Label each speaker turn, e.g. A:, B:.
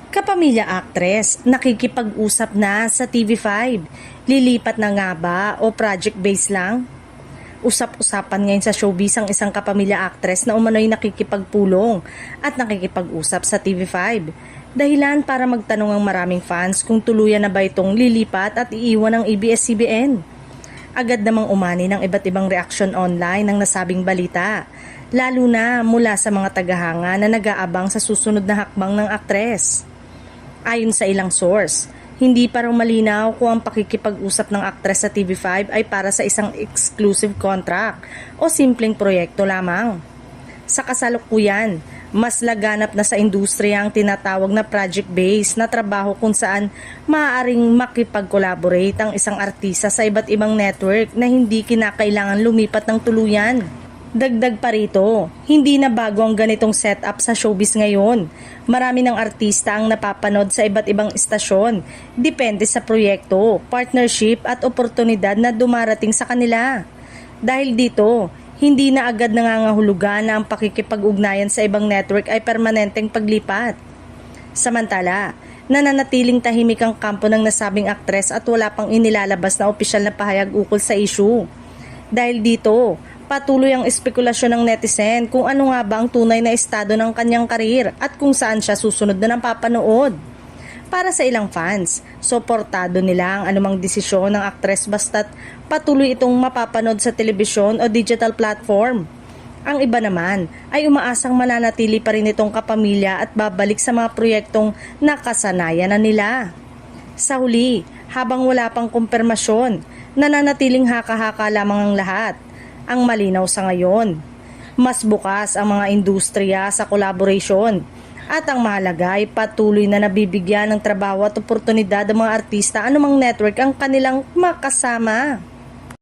A: Kapamilya actress, nakikipag-usap na sa TV5. Lilipat na nga ba o project-based lang? Usap-usapan ngayon sa showbiz ang isang kapamilya actress na umano'y nakikipagpulong at nakikipag-usap sa TV5. Dahilan para magtanong ang maraming fans kung tuluyan na ba itong lilipat at iiwan ng ABS-CBN. Agad namang umani ng iba't ibang reaksyon online ng nasabing balita, lalo na mula sa mga tagahanga na nag-aabang sa susunod na hakbang ng aktres. Ayon sa ilang source, hindi pa raw malinaw kung ang pakikipag-usap ng aktres sa TV5 ay para sa isang exclusive contract o simpleng proyekto lamang. Sa kasalukuyan, mas laganap na sa industriya ang tinatawag na project-based na trabaho kung saan maaaring makipag-collaborate ang isang artista sa iba't ibang network na hindi kinakailangan lumipat ng tuluyan. Dagdag pa rito, hindi na bago ang ganitong setup sa showbiz ngayon. Marami ng artista ang napapanood sa iba't ibang istasyon. Depende sa proyekto, partnership at oportunidad na dumarating sa kanila. Dahil dito, hindi na agad nangangahulugan na ang pakikipag-ugnayan sa ibang network ay permanenteng paglipat. Samantala, nananatiling tahimik ang kampo ng nasabing aktres at wala pang inilalabas na opisyal na pahayag ukol sa issue. Dahil dito, patuloy ang espekulasyon ng netizen kung ano nga ba ang tunay na estado ng kanyang karir at kung saan siya susunod na napapanood. Para sa ilang fans, suportado nila ang anumang desisyon ng aktres basta't patuloy itong mapapanood sa telebisyon o digital platform. Ang iba naman ay umaasang mananatili pa rin itong kapamilya at babalik sa mga proyektong nakasanayan na nila. Sa huli, habang wala pang kumpirmasyon, nananatiling haka-haka lamang ang lahat. Ang malinaw sa ngayon, mas bukas ang mga industriya sa collaboration at ang mahalaga ay patuloy na nabibigyan ng trabaho at oportunidad ang mga artista anumang network ang kanilang makasama.